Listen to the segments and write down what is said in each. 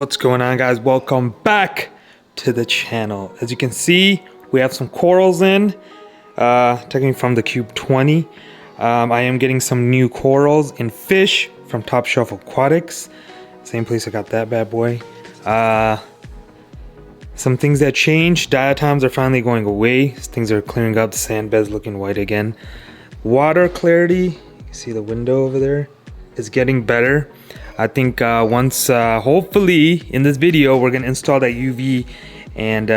What's going on, guys? Welcome back to the channel. As you can see, we have some corals in, taken from the Cube 20. I am getting some new corals and fish from Top Shelf Aquatics. Same place I got that bad boy. Some things that changed. Diatoms are finally going away. Things are clearing up. The sand bed's looking white again. Water clarity, you see the window over there, is getting better. I think once, hopefully in this video, we're gonna install that UV and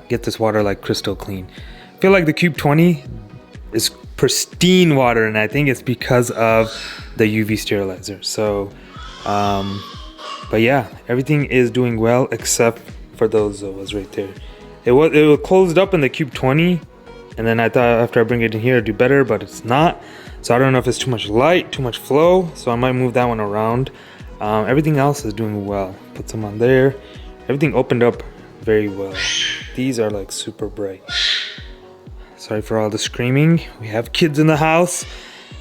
get this water like crystal clean. I feel like the Cube 20 is pristine water, and I think it's because of the UV sterilizer. So, but yeah, everything is doing well except for those zoas right there. It was closed up in the Cube 20, and then I thought after I bring it in here it'd do better, but it's not. So I don't know if it's too much light, too much flow, so I might move that one around. Everything else is doing well. Put some on there. Everything opened up very well. These are like super bright. Sorry for all the screaming. We have kids in the house.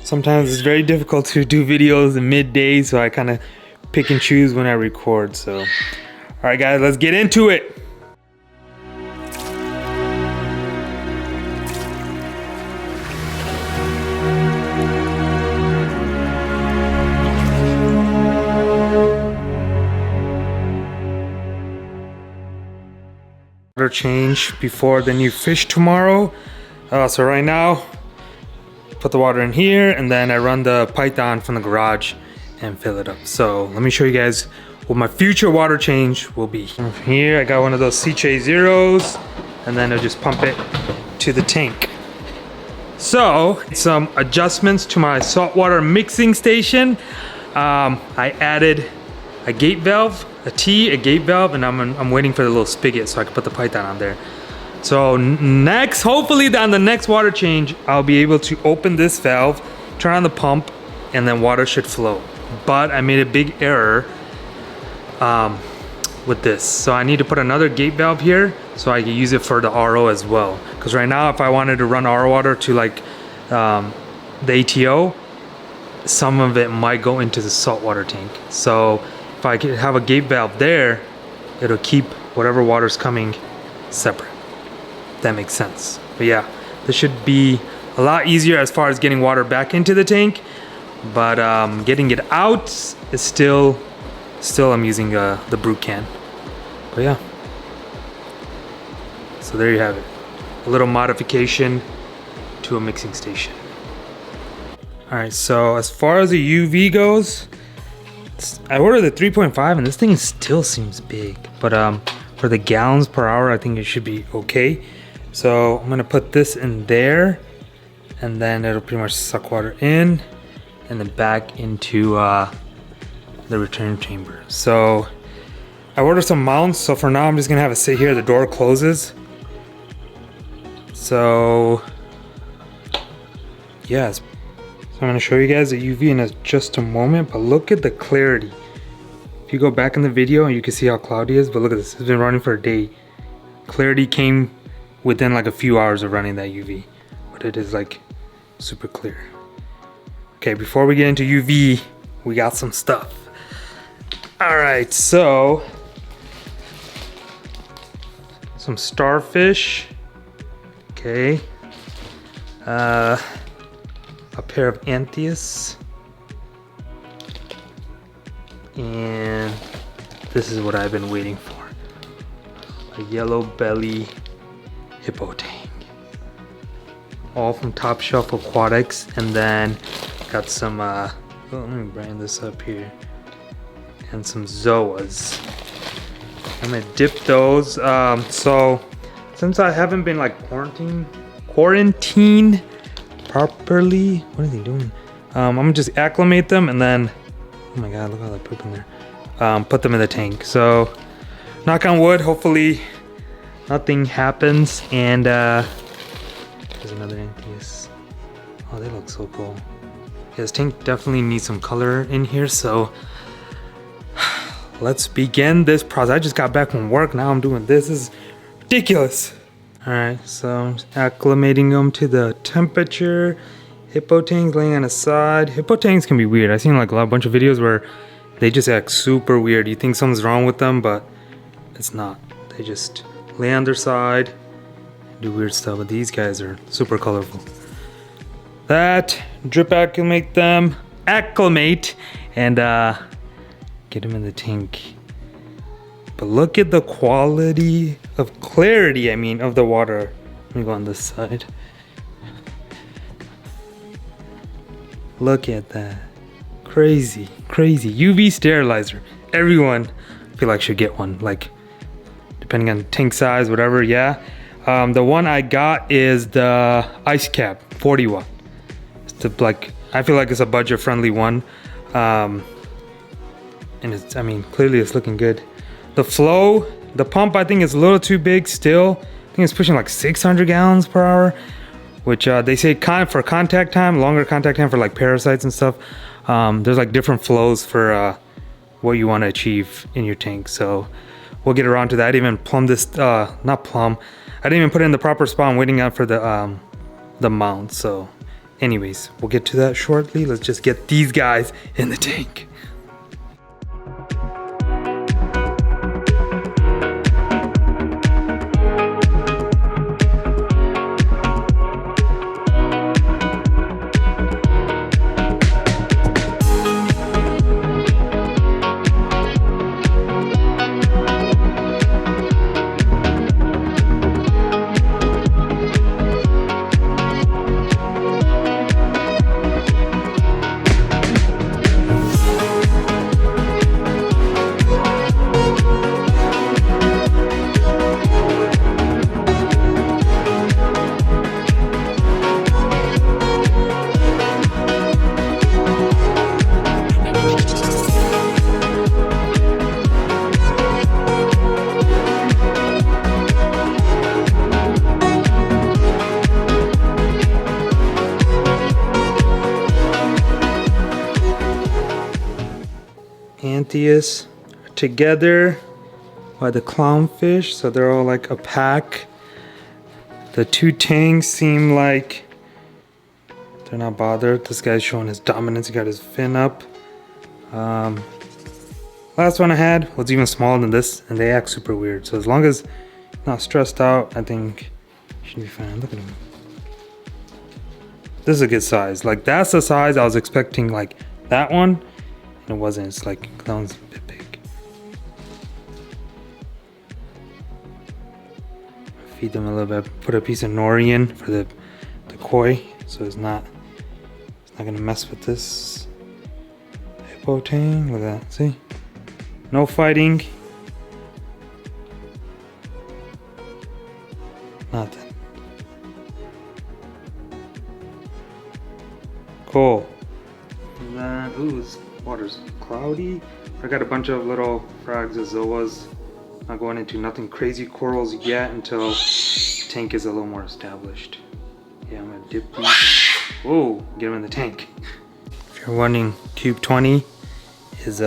Sometimes it's very difficult to do videos in midday, so I kind of pick and choose when I record. So, all right, guys, let's get into it. Water change before the new fish tomorrow. So right now, put the water in here, and then I run the python from the garage and fill it up. So let me show you guys what my future water change will be. Here I got one of those CJ Zeros, and then I'll just pump it to the tank. So some adjustments to my saltwater mixing station. I added a gate valve, a gate valve, and I'm waiting for the little spigot so I can put the python on there. So next, hopefully on the next water change, I'll be able to open this valve, turn on the pump, and then water should flow. But I made a big error with this. So I need to put another gate valve here so I can use it for the RO as well. Because right now, if I wanted to run RO water to like the ATO, some of it might go into the saltwater tank. So if I could have a gate valve there, it'll keep whatever water's coming separate. That makes sense. But yeah, this should be a lot easier as far as getting water back into the tank, but getting it out is still I'm using the brew can. But yeah, so there you have it. A little modification to a mixing station. All right, so as far as the UV goes, I ordered the 3.5 and this thing still seems big, but for the gallons per hour, I think it should be okay. So I'm gonna put this in there, and then it'll pretty much suck water in and then back into the return chamber. So I ordered some mounts, so for now I'm just gonna have it sit here. The door closes. So yes. I'm going to show you guys the UV in just a moment, but look at the clarity. If you go back in the video, you can see how cloudy it is, but look at this. It's been running for a day. Clarity came within like a few hours of running that UV, but it is like super clear. Okay, before we get into UV, we got some stuff. All right, so some starfish. Okay. A pair of Antheus, and this is what I've been waiting for, a yellow belly hippo tank, all from Top Shelf Aquatics. And then got some let me brand this up here, and some zoas. I'm gonna dip those. So since I haven't been like quarantine properly, what are they doing? I'm gonna just acclimate them, and then, oh my god, look how they poop in there. Put them in the tank. So knock on wood, hopefully nothing happens. And there's another Antheus. Oh, they look so cool. Yeah, this tank definitely needs some color in here, so let's begin this process. I just got back from work, now I'm doing this. This is ridiculous. All right, so I'm just acclimating them to the temperature. Hippo tanks laying on the side. Hippo tanks can be weird. I've seen like a bunch of videos where They just act super weird. You think something's wrong with them, but it's not. They just lay on their side, do weird stuff. But these guys are super colorful. That drip acclimate them, and get them in the tank. But look at the quality of clarity, I mean, of the water. Let me go on this side. Look at that. Crazy, crazy. UV sterilizer. Everyone, I feel like, should get one. Like, depending on tank size, whatever, yeah. The one I got is the Icecap 40 watt. Like, I feel like it's a budget friendly one. And it's, I mean, clearly it's looking good. The flow, the pump, I think is a little too big still. I think it's pushing like 600 gallons per hour, which they say for contact time, longer contact time for like parasites and stuff. There's like different flows for what you want to achieve in your tank. So we'll get around to that. I didn't even plumb this, not plumb. I didn't even put it in the proper spot. I'm waiting out for the mount. So anyways, we'll get to that shortly. Let's just get these guys in the tank. Antheus together by the clownfish, so they're all like a pack. The two tanks seem like they're not bothered. This guy's showing his dominance. He got his fin up. Last one I had was even smaller than this, and they act super weird. So as long as not stressed out, I think you should be fine. Look at him. This is a good size. Like, that's the size I was expecting, like that one. It wasn't. It's like, that one's a bit big. Feed them a little bit. Put a piece of nori in for the koi, so it's not gonna mess with this hippo tank. Look at that. See? No fighting. Nothing. Cool. And then, ooh, this water's cloudy. I got a bunch of little frags of zoas. Not going into nothing crazy corals yet until the tank is a little more established. Yeah, I'm gonna dip these. Whoa, get them in the tank. If you're wondering, Cube 20 is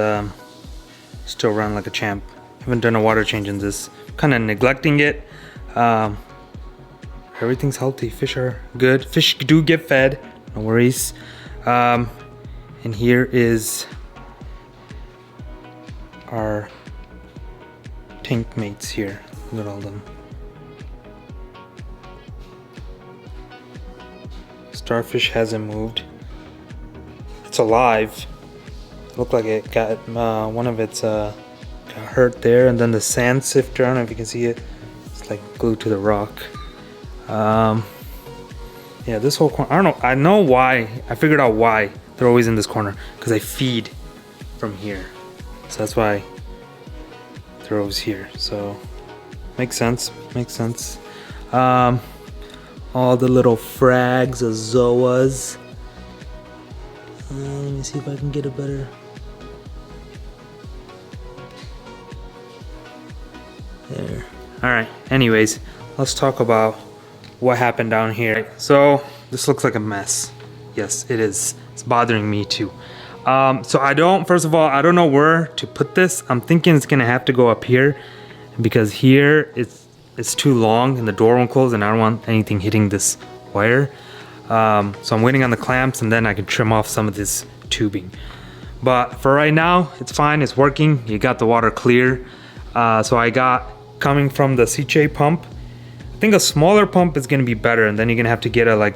still run like a champ. Haven't done a water change in this. Kind of neglecting it. Everything's healthy. Fish are good. Fish do get fed. No worries. And here is our tank mates here. Look at all them. Starfish hasn't moved. It's alive. Looked like it got one of its got hurt there, and then the sand sifter. I don't know if you can see it. It's like glued to the rock. Yeah, this whole corner. I don't know. I know why. I figured out why they're always in this corner, because I feed from here. So that's why they're always here. So makes sense. Makes sense. All the little frags, azoas. Let me see if I can get a better. There. All right. Anyways, let's talk about what happened down here. So this looks like a mess. Yes, it is. It's bothering me too. So first of all, I don't know where to put this. I'm thinking it's gonna have to go up here, because here it's too long and the door won't close, and I don't want anything hitting this wire. So I'm waiting on the clamps, and then I can trim off some of this tubing. But for right now, it's fine, it's working. You got the water clear. So I got, coming from the Ciche pump, I think a smaller pump is gonna be better, and then you're gonna have to get a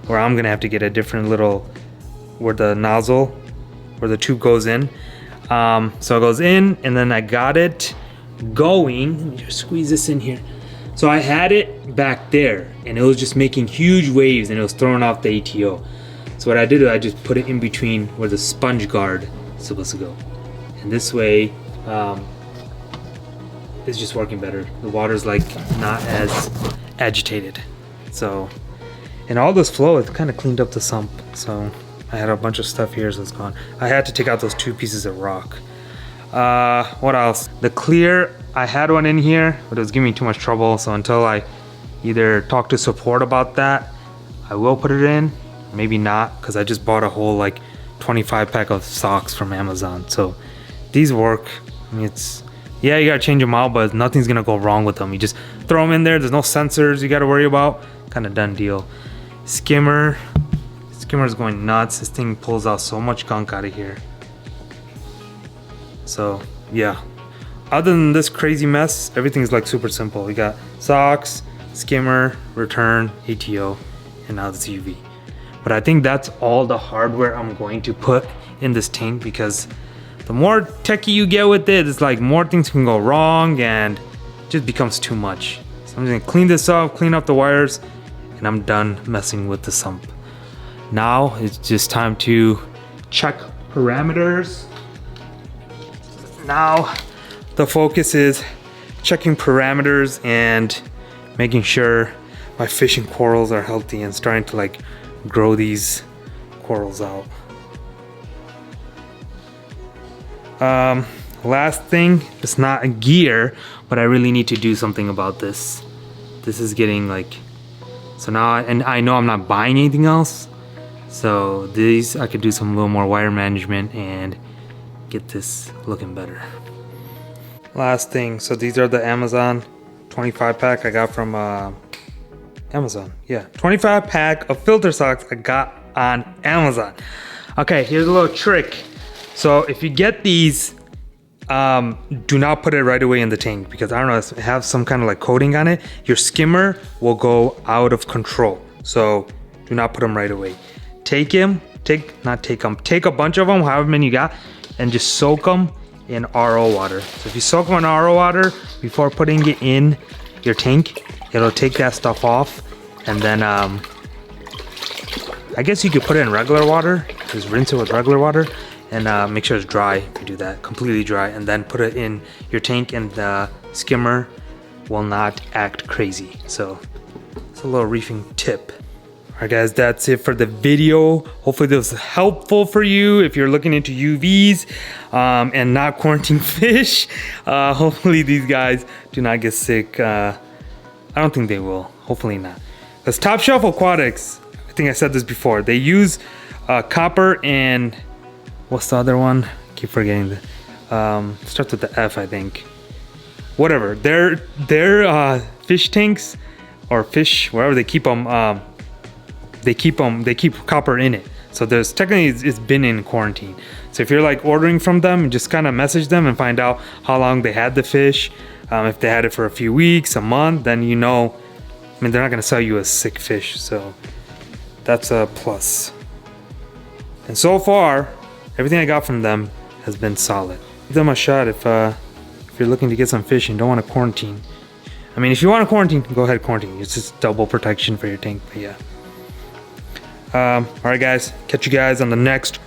or I'm gonna have to get a different little, where the nozzle, where the tube goes in. So it goes in, and then I got it going. Let me just squeeze this in here. So I had it back there, and it was just making huge waves, and it was throwing off the ATO. So what I did is I just put it in between where the sponge guard is supposed to go. And this way, it's just working better. The water's like not as agitated. So, and all this flow, it's kind of cleaned up the sump. So I had a bunch of stuff here, so it's gone. I had to take out those 2 pieces of rock. What else? The clear, I had one in here, but it was giving me too much trouble. So until I either talk to support about that, I will put it in, maybe not, because I just bought a whole like 25 pack of socks from Amazon. So these work. I mean, yeah, you gotta change them out, but nothing's gonna go wrong with them. You just throw them in there. There's no sensors you gotta worry about. Kind of done deal. Skimmer's going nuts. This thing pulls out so much gunk out of here. So yeah, other than this crazy mess, everything's like super simple. We got socks, skimmer, return, ATO, and now this UV. But I think that's all the hardware I'm going to put in this tank, because the more techie you get with it, it's like more things can go wrong and it just becomes too much. So I'm just gonna clean this up, clean up the wires, and I'm done messing with the sump. Now it's just time to check parameters. Now the focus is checking parameters and making sure my fish and corals are healthy and starting to like grow these corals out. Last thing, it's not a gear, but I really need to do something about this. This is getting like, so now, and I know I'm not buying anything else. So these, I could do some little more wire management and get this looking better. Last thing, so these are the Amazon 25 pack I got from Amazon. Yeah, 25 pack of filter socks I got on Amazon. Okay, here's a little trick. So if you get these, do not put it right away in the tank, because I don't know, it has some kind of like coating on it. Your skimmer will go out of control. So do not put them right away. Take a bunch of them, however many you got, and just soak them in RO water. So if you soak them in RO water before putting it in your tank, it'll take that stuff off. And then I guess you could put it in regular water, just rinse it with regular water, and make sure it's dry. If you do that, completely dry, and then put it in your tank, and the skimmer will not act crazy. So it's a little reefing tip. All right guys, that's it for the video. Hopefully this was helpful for you if you're looking into UVs and not quarantine fish. Hopefully these guys do not get sick. I don't think they will, hopefully not. Because Top Shelf Aquatics, I think I said this before, they use copper and what's the other one? I keep forgetting the starts with the F, I think. Whatever. Their fish tanks or fish, wherever they keep them, they keep copper in it. So there's technically it's been in quarantine. So if you're like ordering from them, just kind of message them and find out how long they had the fish. If they had it for a few weeks, a month, then you know. I mean, they're not gonna sell you a sick fish, so that's a plus. And so far, everything I got from them has been solid. Give them a shot if you're looking to get some fish and don't want to quarantine. I mean, if you want to quarantine, go ahead quarantine. It's just double protection for your tank, but yeah. All right, guys, catch you guys on the next